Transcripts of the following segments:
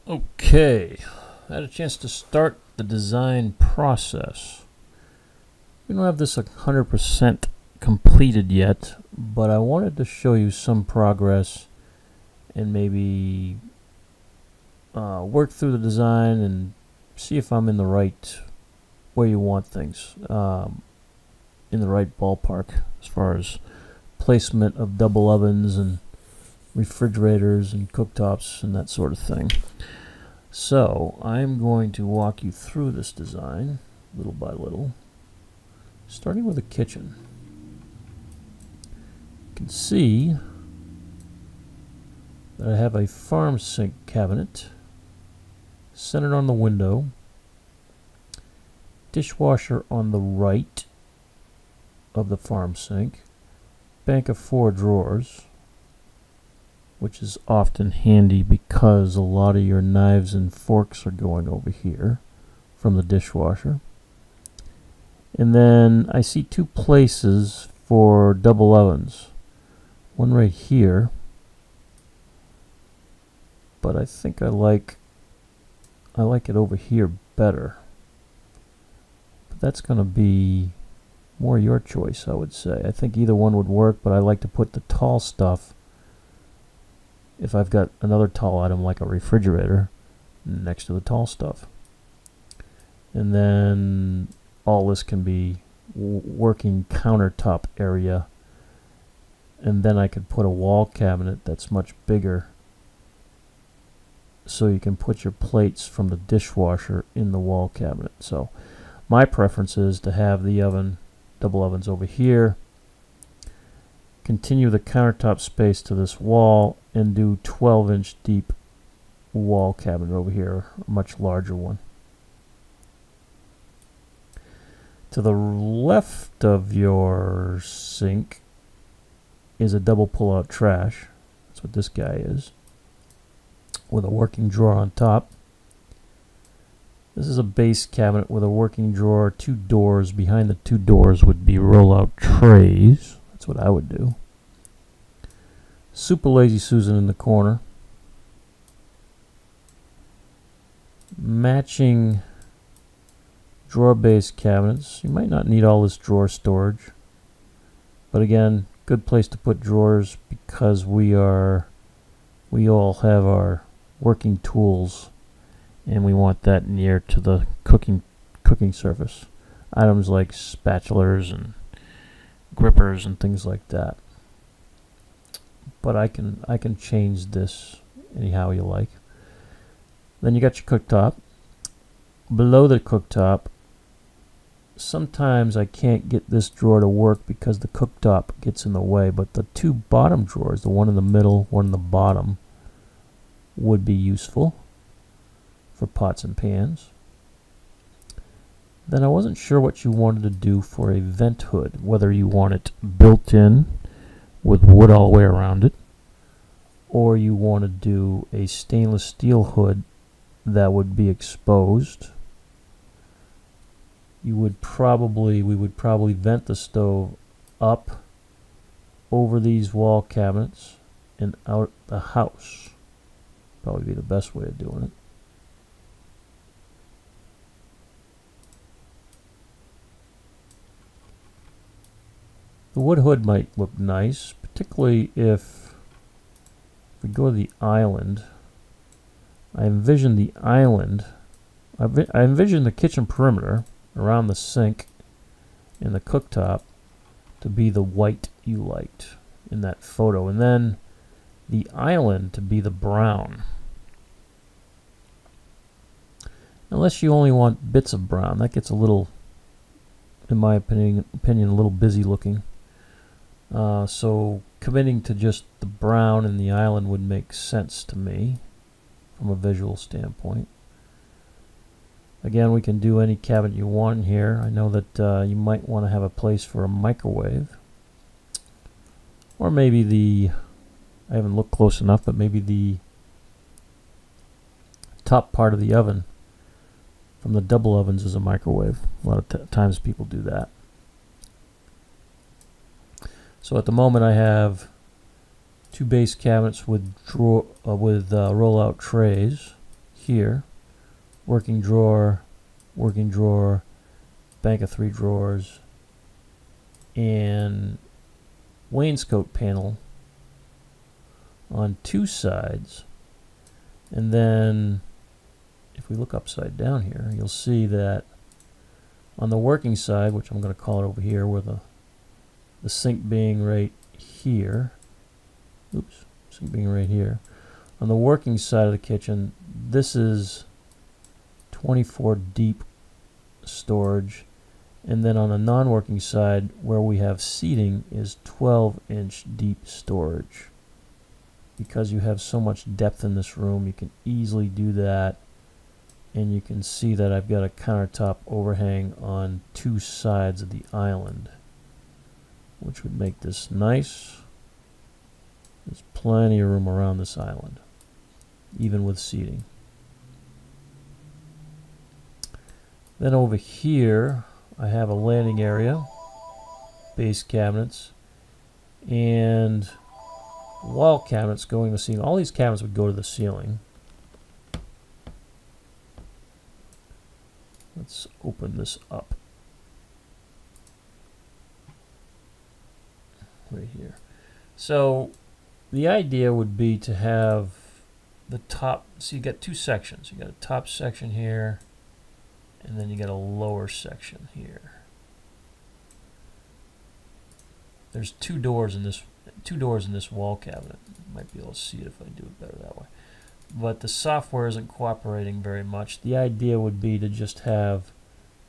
Okay, I had a chance to start the design process. We don't have this 100% completed yet, but I wanted to show you some progress and maybe work through the design and see if I'm in the right where you want things, in the right ballpark as far as placement of double ovens and refrigerators and cooktops and that sort of thing. So I'm going to walk you through this design little by little, starting with the kitchen. You can see that I have a farm sink cabinet centered on the window, dishwasher on the right of the farm sink, bank of 4 drawers, which is often handy because a lot of your knives and forks are going over here from the dishwasher. And then I see 2 places for double ovens. One right here, but I think I like it over here better. But that's going to be more your choice, I would say. I think either one would work, but I like to put the tall stuff, if I've got another tall item like a refrigerator, next to the tall stuff. And then all this can be working countertop area. And then I could put a wall cabinet that's much bigger, so you can put your plates from the dishwasher in the wall cabinet. So my preference is to have the double ovens over here, continue the countertop space to this wall, and do 12-inch deep wall cabinet over here, a much larger one. To the left of your sink is a double pull-out trash. That's what this guy is, with a working drawer on top. This is a base cabinet with a working drawer, 2 doors. Behind the 2 doors would be roll-out trays. That's what I would do. Super Lazy Susan in the corner. Matching drawer-based cabinets. You might not need all this drawer storage, but again, good place to put drawers because we all have our working tools, and we want that near to the cooking surface. Items like spatulas and grippers and things like that. But I can change this anyhow you like. Then you got your cooktop. Below the cooktop, sometimes I can't get this drawer to work because the cooktop gets in the way, but the 2 bottom drawers, the one in the middle, one in the bottom, would be useful for pots and pans. Then I wasn't sure what you wanted to do for a vent hood, whether you want it built in with wood all the way around it, or you want to do a stainless steel hood that would be exposed. We would probably vent the stove up over these wall cabinets and out the house. Probably be the best way of doing it. The wood hood might look nice, particularly if we go to the island. I envision the island, I envision the kitchen perimeter around the sink and the cooktop to be the white you liked in that photo, and then the island to be the brown. Unless you only want bits of brown, that gets a little, in my opinion, a little busy looking. So committing to just the brown and the island would make sense to me from a visual standpoint. Again, we can do any cabinet you want in here. I know that you might want to have a place for a microwave, or maybe I haven't looked close enough, but maybe the top part of the oven from the double ovens is a microwave. A lot of times people do that. So at the moment I have 2 base cabinets with roll-out trays here. Working drawer, bank of 3 drawers, and wainscot panel on 2 sides. And then if we look upside down here, you'll see that on the working side, which I'm going to call it over here, where the sink being right here, sink being right here, on the working side of the kitchen, this is 24 deep storage, and then on the non-working side where we have seating is 12-inch deep storage. Because you have so much depth in this room, you can easily do that. And you can see that I've got a countertop overhang on 2 sides of the island, which would make this nice. There's plenty of room around this island, even with seating. Then over here, I have a landing area, base cabinets, and wall cabinets going to the ceiling. All these cabinets would go to the ceiling. Let's open this up right here. So the idea would be to have the top, so you got 2 sections. You got a top section here, and then you got a lower section here. There's 2 doors in this wall cabinet. You might be able to see it if I do it better that way. But the software isn't cooperating very much. The idea would be to just have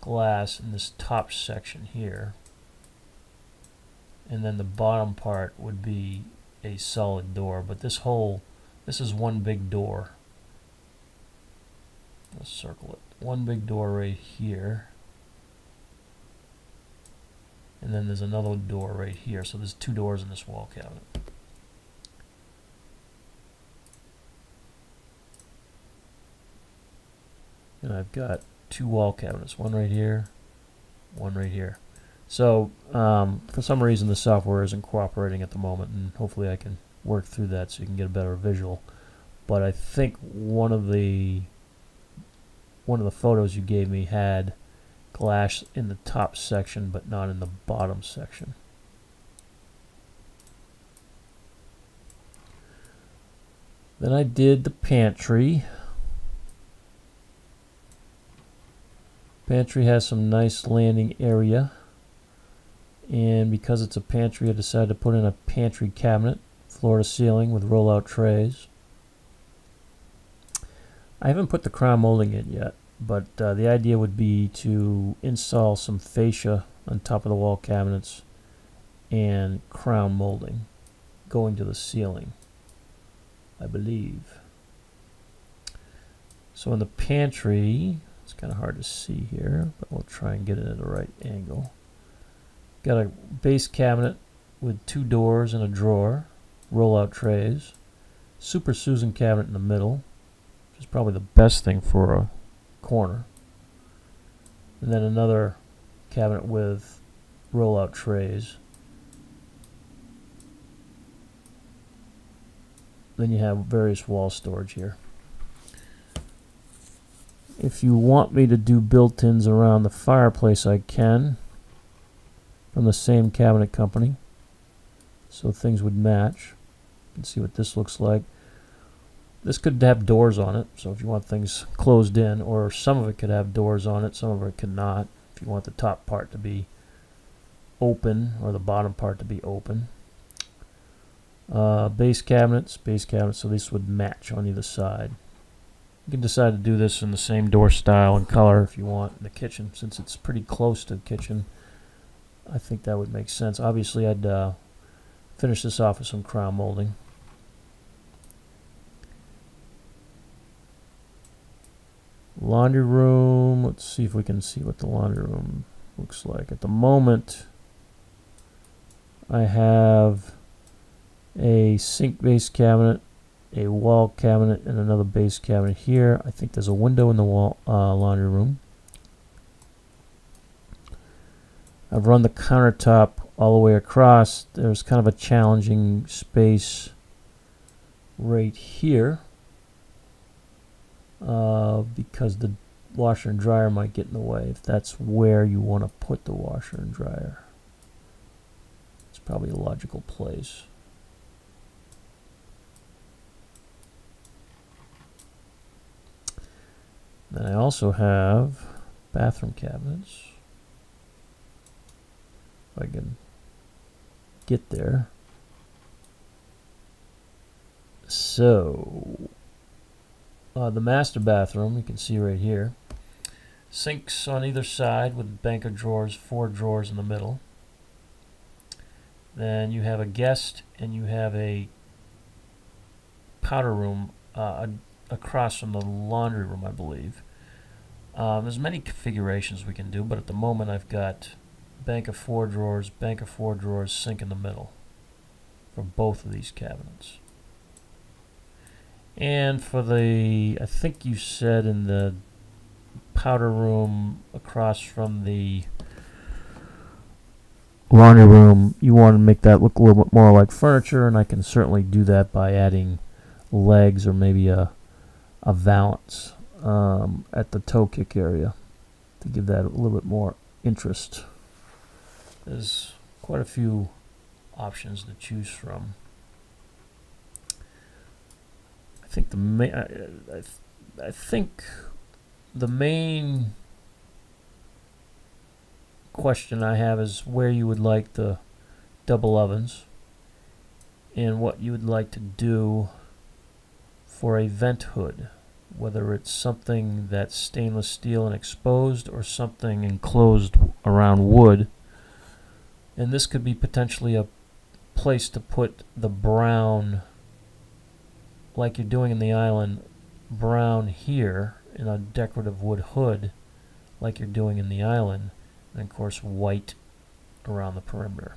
glass in this top section here, and then the bottom part would be a solid door. But this is one big door. Let's circle it. One big door right here, and then there's another door right here. So there's 2 doors in this wall cabinet. And I've got 2 wall cabinets, one right here, one right here. So for some reason the software isn't cooperating at the moment, and hopefully I can work through that so you can get a better visual. But I think one of the photos you gave me had glass in the top section but not in the bottom section. Then I did the pantry. Pantry has some nice landing area, and because it's a pantry, I decided to put in a pantry cabinet, floor to ceiling with rollout trays. I haven't put the crown molding in yet, but the idea would be to install some fascia on top of the wall cabinets and crown molding going to the ceiling, I believe. So in the pantry, it's kind of hard to see here, but we'll try and get it at the right angle. Got a base cabinet with 2 doors and a drawer, rollout trays, Super Susan cabinet in the middle, which is probably the best thing for a corner, and then another cabinet with rollout trays. Then you have various wall storage here. If you want me to do built-ins around the fireplace, I can, from the same cabinet company, so things would match. You can see what this looks like. This could have doors on it, so if you want things closed in, or some of it could have doors on it, some of it could not. If you want the top part to be open or the bottom part to be open. Base cabinets, so this would match on either side. You can decide to do this in the same door style and color if you want in the kitchen. Since it's pretty close to the kitchen, I think that would make sense. Obviously, I'd finish this off with some crown molding. Laundry room, let's see if we can see what the laundry room looks like. At the moment, I have a sink base cabinet, a wall cabinet, and another base cabinet here. I think there's a window in the wall laundry room. I've run the countertop all the way across. There's kind of a challenging space right here. because the washer and dryer might get in the way if that's where you want to put the washer and dryer. It's probably a logical place. Then I also have bathroom cabinets. If I can get there. So, the master bathroom, you can see right here. Sinks on either side with a bank of drawers, 4 drawers in the middle. Then you have a guest and you have a powder room across from the laundry room, I believe. There's many configurations we can do, but at the moment I've got bank of 4 drawers, bank of 4 drawers, sink in the middle for both of these cabinets. And for the, I think you said in the powder room across from the laundry room, you want to make that look a little bit more like furniture, and I can certainly do that by adding legs or maybe a valance at the toe kick area to give that a little bit more interest. There's quite a few options to choose from. I think the main question I have is where you would like the double ovens and what you would like to do for a vent hood, whether it's something that's stainless steel and exposed or something enclosed around wood. And this could be potentially a place to put the brown, like you're doing in the island, brown here in a decorative wood hood like you're doing in the island, and of course white around the perimeter.